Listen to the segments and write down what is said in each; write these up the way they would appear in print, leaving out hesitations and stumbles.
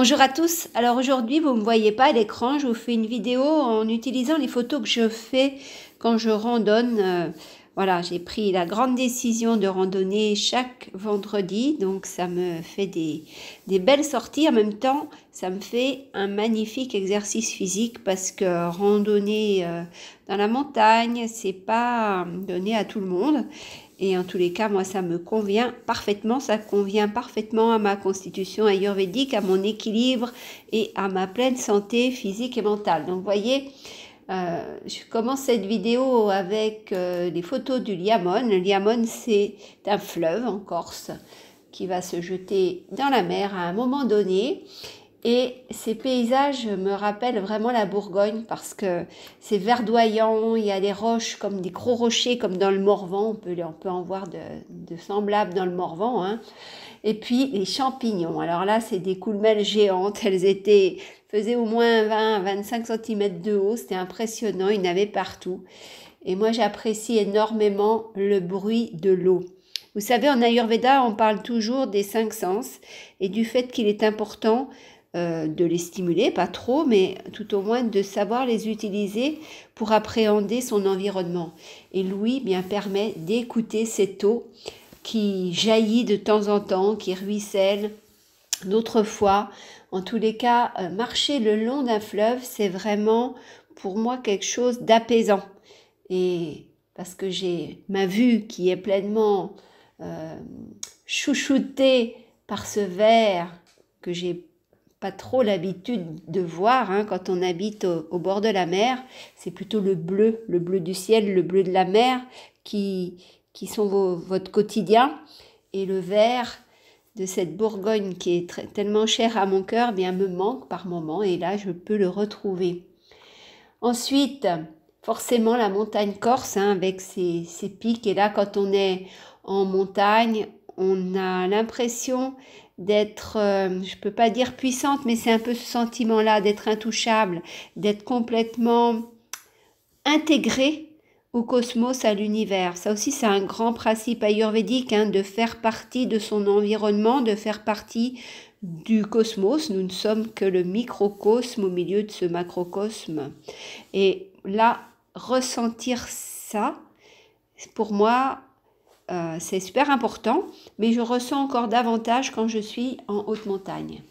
Bonjour à tous, alors aujourd'hui vous ne me voyez pas à l'écran, je vous fais une vidéo en utilisant les photos que je fais quand je randonne. Voilà, j'ai pris la grande décision de randonner chaque vendredi, donc ça me fait des belles sorties. En même temps, ça me fait un magnifique exercice physique parce que randonner dans la montagne, c'est pas donné à tout le monde. Et en tous les cas, moi, ça me convient parfaitement. Ça convient parfaitement à ma constitution ayurvédique, à mon équilibre et à ma pleine santé physique et mentale. Donc, vous voyez, je commence cette vidéo avec des photos du Liamone. Le Liamone, c'est un fleuve en Corse qui va se jeter dans la mer à un moment donné. Et ces paysages me rappellent vraiment la Bourgogne parce que c'est verdoyant, il y a des roches comme des gros rochers comme dans le Morvan, on peut en voir de semblables dans le Morvan, hein. Et puis les champignons, alors là c'est des coulmelles géantes, elles faisaient au moins 20-25 cm de haut, c'était impressionnant, il y en avait partout. Et moi j'apprécie énormément le bruit de l'eau. Vous savez, en Ayurveda, on parle toujours des 5 sens et du fait qu'il est important de les stimuler, pas trop, mais tout au moins de savoir les utiliser pour appréhender son environnement. Et l'ouïe bien permet d'écouter cette eau qui jaillit de temps en temps, qui ruisselle. D'autres fois, en tous les cas, marcher le long d'un fleuve, c'est vraiment pour moi quelque chose d'apaisant. Et parce que j'ai ma vue qui est pleinement chouchoutée par ce verre que j'ai pas trop l'habitude de voir, hein, quand on habite au bord de la mer, c'est plutôt le bleu du ciel, le bleu de la mer qui sont votre quotidien, et le vert de cette Bourgogne qui est tellement chère à mon cœur, bien me manque par moments, et là je peux le retrouver. Ensuite, forcément la montagne corse, hein, avec ses pics, et là quand on est en montagne, on a l'impression d'être, je peux pas dire puissante, mais c'est un peu ce sentiment-là, d'être intouchable, d'être complètement intégrée au cosmos, à l'univers. Ça aussi, c'est un grand principe ayurvédique, hein, de faire partie de son environnement, de faire partie du cosmos. Nous ne sommes que le microcosme au milieu de ce macrocosme. Et là, ressentir ça, pour moi, c'est super important, mais je ressens encore davantage quand je suis en haute montagne.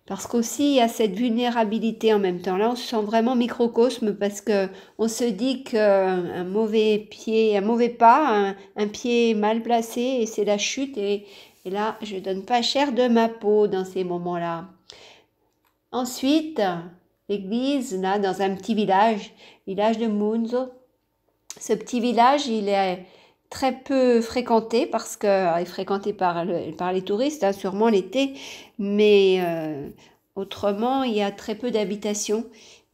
Parce qu'aussi, il y a cette vulnérabilité en même temps. Là, on se sent vraiment microcosme parce qu'on se dit qu'un mauvais pied, un mauvais pas, un pied mal placé, et c'est la chute. Et là, je ne donne pas cher de ma peau dans ces moments-là. Ensuite, l'église, là, dans un petit village de Munzo. Ce petit village, il est très peu fréquenté parce qu'il est fréquenté par les touristes, hein, sûrement l'été, mais autrement, il y a très peu d'habitations.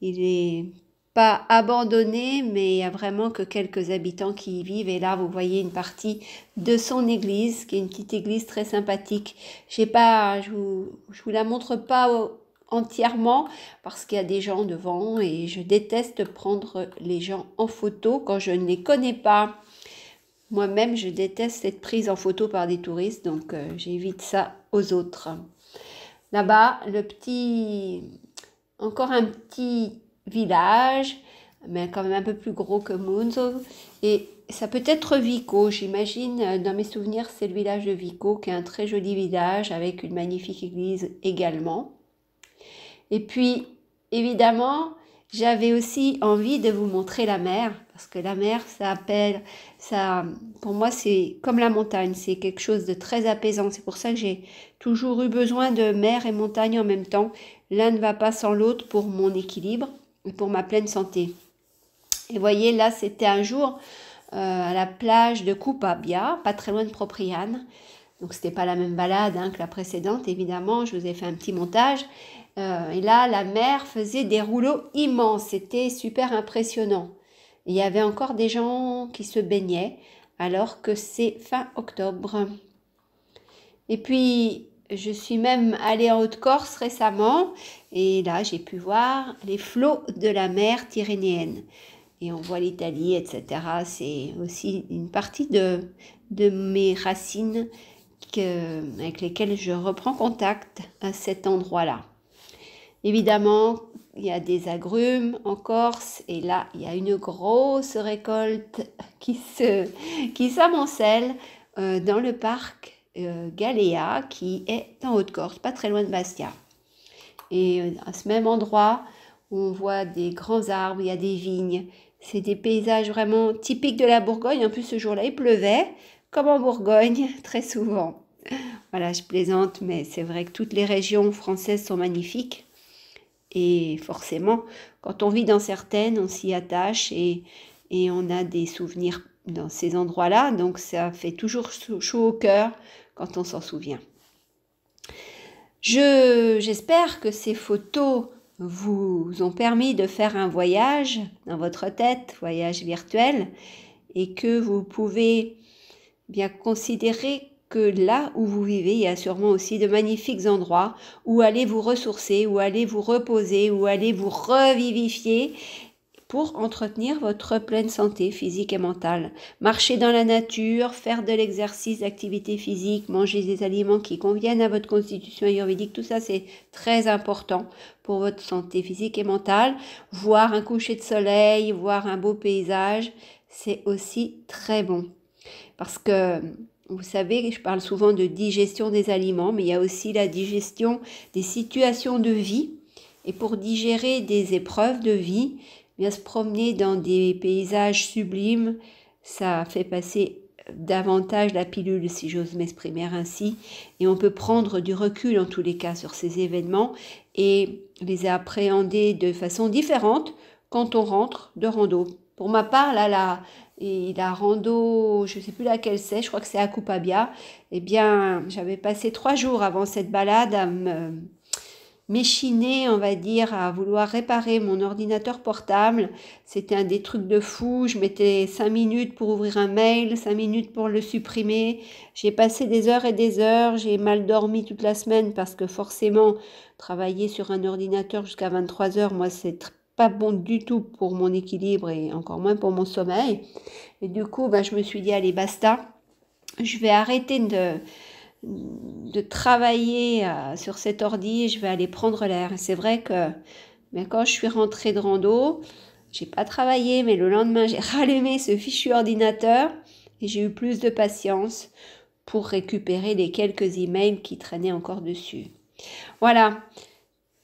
Il n'est pas abandonné, mais il n'y a vraiment que quelques habitants qui y vivent. Et là, vous voyez une partie de son église, qui est une petite église très sympathique. Je vous la montre pas entièrement parce qu'il y a des gens devant et je déteste prendre les gens en photo quand je ne les connais pas. Moi-même, je déteste être prise en photo par des touristes, donc j'évite ça aux autres. Là-bas, encore un petit village, mais quand même un peu plus gros que Munzo. Et ça peut être Vico, j'imagine, dans mes souvenirs, c'est le village de Vico, qui est un très joli village avec une magnifique église également. Et puis, évidemment, j'avais aussi envie de vous montrer la mer, parce que la mer, pour moi, c'est comme la montagne, c'est quelque chose de très apaisant. C'est pour ça que j'ai toujours eu besoin de mer et montagne en même temps. L'un ne va pas sans l'autre pour mon équilibre et pour ma pleine santé. Et voyez, là, c'était un jour à la plage de Kupabia, pas très loin de Propriane. Donc, c'était pas la même balade, hein, que la précédente, évidemment. Je vous ai fait un petit montage. Et là, la mer faisait des rouleaux immenses. C'était super impressionnant. Et il y avait encore des gens qui se baignaient alors que c'est fin octobre. Et puis, je suis même allée en Haute-Corse récemment. Et là, j'ai pu voir les flots de la mer Tyrrhénienne. Et on voit l'Italie, etc. C'est aussi une partie de mes racines avec lesquels je reprends contact à cet endroit-là. Évidemment, il y a des agrumes en Corse et là, il y a une grosse récolte qui s'amoncelle dans le parc Galéa qui est en Haute-Corse, pas très loin de Bastia. Et à ce même endroit, on voit des grands arbres, il y a des vignes. C'est des paysages vraiment typiques de la Bourgogne. En plus, ce jour-là, il pleuvait, comme en Bourgogne, très souvent. Voilà, je plaisante, mais c'est vrai que toutes les régions françaises sont magnifiques. Et forcément, quand on vit dans certaines, on s'y attache et on a des souvenirs dans ces endroits-là. Donc, ça fait toujours chaud au cœur quand on s'en souvient. J'espère que ces photos vous ont permis de faire un voyage dans votre tête, voyage virtuel, et que vous pouvez bien considérer que là où vous vivez, il y a sûrement aussi de magnifiques endroits où aller vous ressourcer, où aller vous reposer, où aller vous revivifier pour entretenir votre pleine santé physique et mentale. Marcher dans la nature, faire de l'exercice, d'activité physique, manger des aliments qui conviennent à votre constitution ayurvédique, tout ça c'est très important pour votre santé physique et mentale. Voir un coucher de soleil, voir un beau paysage, c'est aussi très bon. Parce que vous savez, je parle souvent de digestion des aliments, mais il y a aussi la digestion des situations de vie. Et pour digérer des épreuves de vie, bien se promener dans des paysages sublimes, ça fait passer davantage la pilule, si j'ose m'exprimer ainsi. Et on peut prendre du recul en tous les cas sur ces événements et les appréhender de façon différente quand on rentre de rando. Pour ma part, là, la rando, je ne sais plus laquelle c'est, je crois que c'est à Kupabia. Eh bien, j'avais passé 3 jours avant cette balade à m'échiner, on va dire, à vouloir réparer mon ordinateur portable. C'était un des trucs de fou. Je mettais 5 minutes pour ouvrir un mail, 5 minutes pour le supprimer. J'ai passé des heures et des heures. J'ai mal dormi toute la semaine parce que forcément, travailler sur un ordinateur jusqu'à 23 heures, moi, c'est pas bon du tout pour mon équilibre et encore moins pour mon sommeil. Et du coup, je me suis dit, allez, basta. Je vais arrêter de travailler sur cet ordi, je vais aller prendre l'air. C'est vrai que quand je suis rentrée de rando, j'ai pas travaillé, mais le lendemain, j'ai rallumé ce fichu ordinateur et j'ai eu plus de patience pour récupérer les quelques emails qui traînaient encore dessus. Voilà.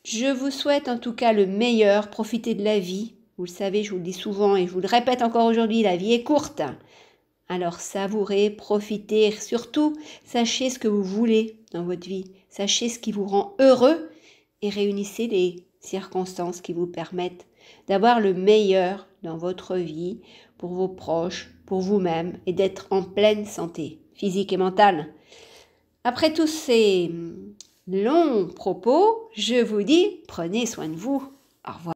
Je vous souhaite en tout cas le meilleur, profitez de la vie. Vous le savez, je vous le dis souvent et je vous le répète encore aujourd'hui, la vie est courte. Alors savourez, profitez, surtout sachez ce que vous voulez dans votre vie. Sachez ce qui vous rend heureux et réunissez les circonstances qui vous permettent d'avoir le meilleur dans votre vie, pour vos proches, pour vous-même et d'être en pleine santé physique et mentale. Après tous ces longs propos, je vous dis, prenez soin de vous. Au revoir.